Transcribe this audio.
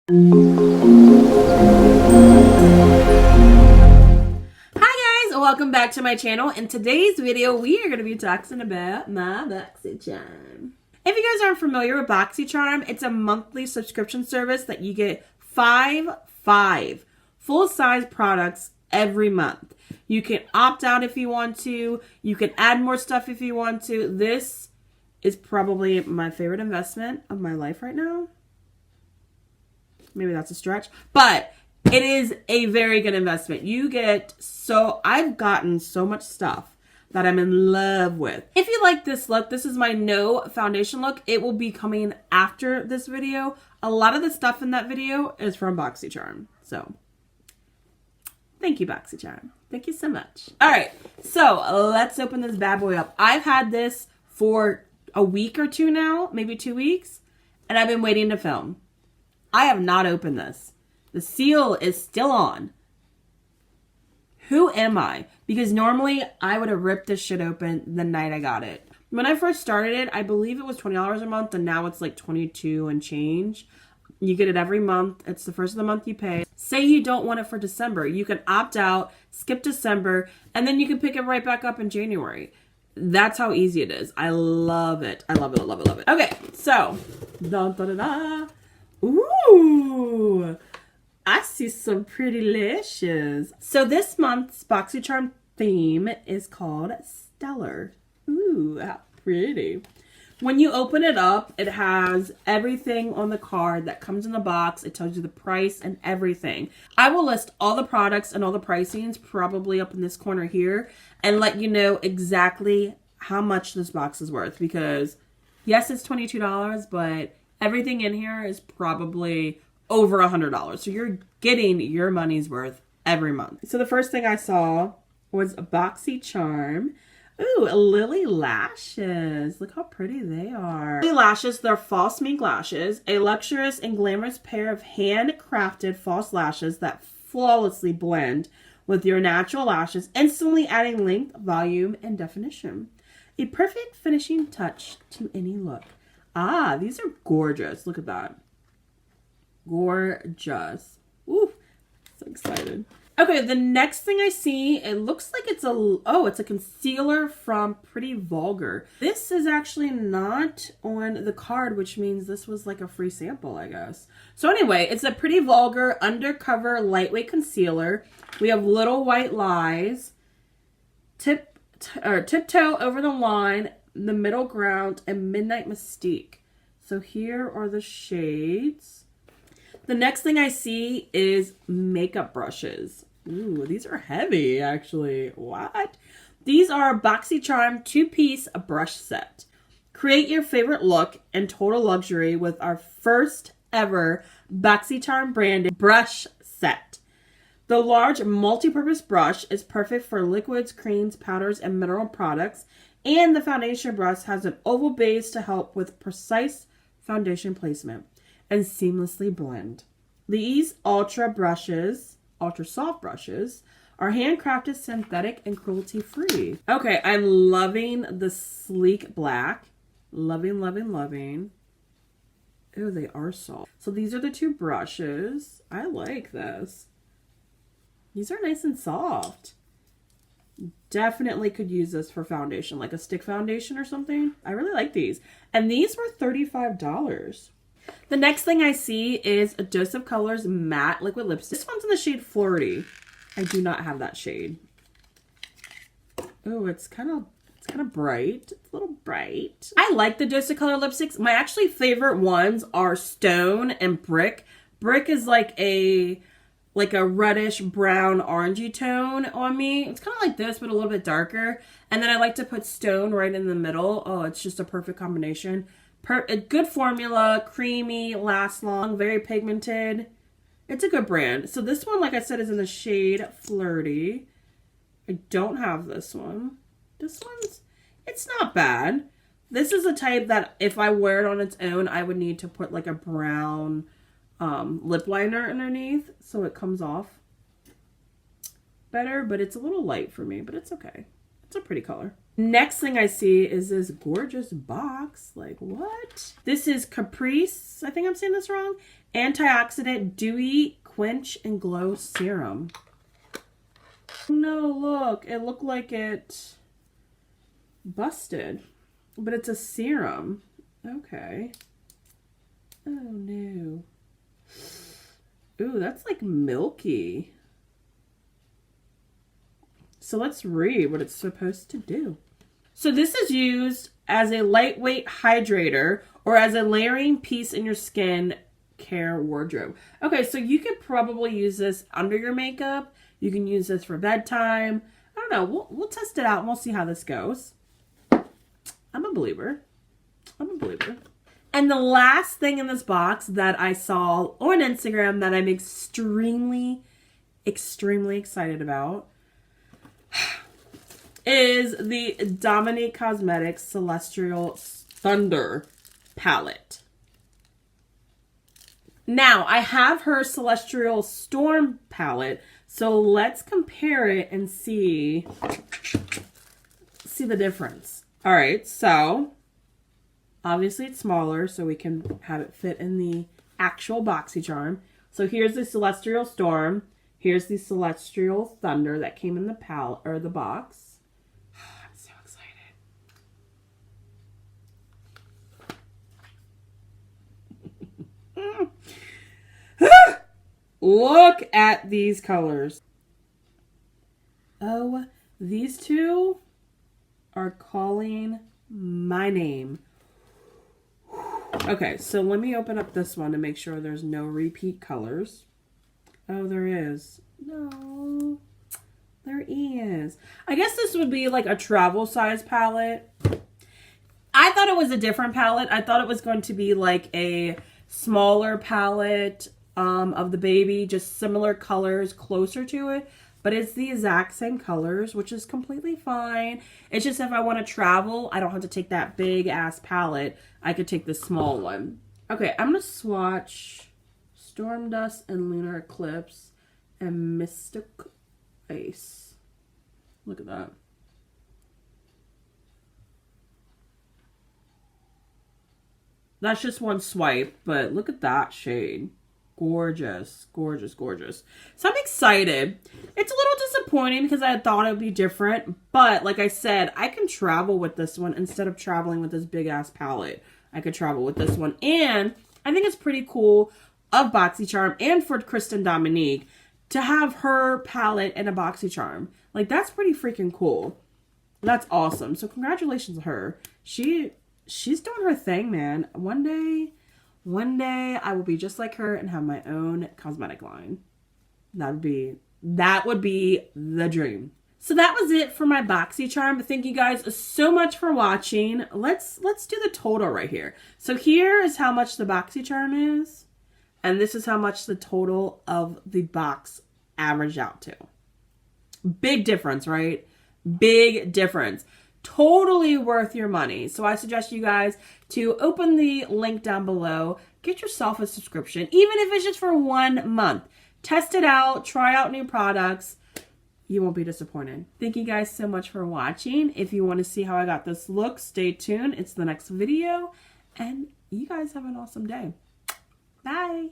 Hi guys, welcome back to my channel. In today's video, we are going to be talking about my BoxyCharm. If you guys aren't familiar with BoxyCharm, it's a monthly subscription service that you get five full-size products every month. You can opt out if you want to. You can add more stuff if you want to. This is probably my favorite investment of my life right now. Maybe that's a stretch, but it is a very good investment. I've gotten so much stuff that I'm in love with. If you like this look, this is my no foundation look. It will be coming after this video. A lot of the stuff in that video is from BoxyCharm. So thank you, BoxyCharm. Thank you so much. All right, so let's open this bad boy up. I've had this for a week or two now, maybe 2 weeks, and I've been waiting to film. I have not opened this. The seal is still on. Who am I? Because normally I would have ripped this shit open the night I got it. When I first started it, I believe it was $20 a month, and now it's like $22 and change. You get it every month. It's the first of the month you pay. Say you don't want it for December. You can opt out, skip December, and then you can pick it right back up in January. That's how easy it is. I love it. I love it. I love it. Love it. Okay, so dun, dun, dun, dun. Ooh, I see some pretty lashes. So this month's BoxyCharm theme is called Stellar. Ooh, how pretty. When you open it up, it has everything on the card that comes in the box. It tells you the price and everything. I will list all the products and all the pricings probably up in this corner here and let you know exactly how much this box is worth, because yes, it's $22, but everything in here is probably over $100. So you're getting your money's worth every month. So the first thing I saw was BoxyCharm. Ooh, Lily lashes. Look how pretty they are. Lily lashes, they're false mink lashes. A luxurious and glamorous pair of handcrafted false lashes that flawlessly blend with your natural lashes, instantly adding length, volume, and definition. A perfect finishing touch to any look. Ah, these are gorgeous. Look at that. Gorgeous. Ooh, so excited. Okay, the next thing I see, it looks like it's a concealer from Pretty Vulgar. This is actually not on the card, which means this was like a free sample, I guess. So anyway, it's a Pretty Vulgar undercover lightweight concealer. We have Little White Lies, Tiptoe Over the Line, The Middle Ground, and Midnight Mystique. So here are the shades. The next thing I see is makeup brushes. Ooh, these are heavy, actually. What? These are BoxyCharm 2-piece brush set. Create your favorite look in total luxury with our first ever BoxyCharm branded brush set. The large multi-purpose brush is perfect for liquids, creams, powders, and mineral products. And the foundation brush has an oval base to help with precise foundation placement and seamlessly blend. These ultra soft brushes, are handcrafted, synthetic, and cruelty-free. Okay, I'm loving the sleek black. Loving, loving, loving. Oh, they are soft. So these are the two brushes. I like this. These are nice and soft. Definitely could use this for foundation, like a stick foundation or something. I really like these. And these were $35. The next thing I see is a Dose of Colors matte liquid lipstick. This one's in the shade Flirty. I do not have that shade. Oh, it's kind of bright. It's a little bright. I like the Dose of Color lipsticks. My actually favorite ones are Stone and Brick. Brick is like a reddish brown orangey tone on me. It's kind of like this, but a little bit darker. And then I like to put Stone right in the middle. Oh, it's just a perfect combination. A good formula, creamy, lasts long, very pigmented. It's a good brand. So this one, like I said, is in the shade Flirty. I don't have this one. This one's, it's not bad. This is a type that if I wear it on its own, I would need to put like a brown lip liner underneath so it comes off better, but it's a little light for me, but it's okay. It's a pretty color. Next thing I see is this gorgeous box. Like, what? This is Kypris, I think I'm saying this wrong, Antioxidant Dewy Quench and Glow Serum. No, look. It looked like it busted. But it's a serum. Okay. Oh, no. Ooh, that's like milky. So let's read what it's supposed to do. So this is used as a lightweight hydrator or as a layering piece in your skin care wardrobe. Okay, so you could probably use this under your makeup. You can use this for bedtime. I don't know. We'll test it out and we'll see how this goes. I'm a believer. I'm a believer. And the last thing in this box that I saw on Instagram that I'm extremely excited about is the Dominique Cosmetics Celestial Thunder palette. Now, I have her Celestial Storm palette, so let's compare it and see the difference. All right, so obviously it's smaller, so we can have it fit in the actual BoxyCharm. So here's the Celestial Storm. Here's the Celestial Thunder that came in the palette or the box. I'm so excited. Look at these colors. Oh, these two are calling my name. Okay, so let me open up this one to make sure there's no repeat colors. Oh, there is. No, there is. I guess this would be like a travel size palette. I thought it was a different palette. I thought it was going to be like a smaller palette of the baby, just similar colors closer to it. But it's the exact same colors, which is completely fine. It's just if I want to travel, I don't have to take that big ass palette. I could take the small one. Okay, I'm going to swatch Storm Dust and Lunar Eclipse and Mystic Ice. Look at that. That's just one swipe, but look at that shade. Gorgeous, gorgeous, gorgeous. So I'm excited. It's a little disappointing because I thought it would be different. But like I said, I can travel with this one instead of traveling with this big ass palette. I could travel with this one. And I think it's pretty cool of BoxyCharm and for Kristen Dominique to have her palette and a BoxyCharm. Like, that's pretty freaking cool. That's awesome. So congratulations to her. She's doing her thing, man. One day I will be just like her and have my own cosmetic line. That would be the dream. So that was it for my BoxyCharm. Thank you guys so much for watching. Let's do the total right here. So here is how much the BoxyCharm is, and this is how much the total of the box averaged out to. Big difference, right? Big difference. Totally worth your money. So I suggest you guys to open the link down below. Get yourself a subscription, even if it's just for 1 month. Test it out. Try out new products. You won't be disappointed. Thank you guys so much for watching. If you want to see how I got this look, stay tuned. It's the next video. And you guys have an awesome day. Bye.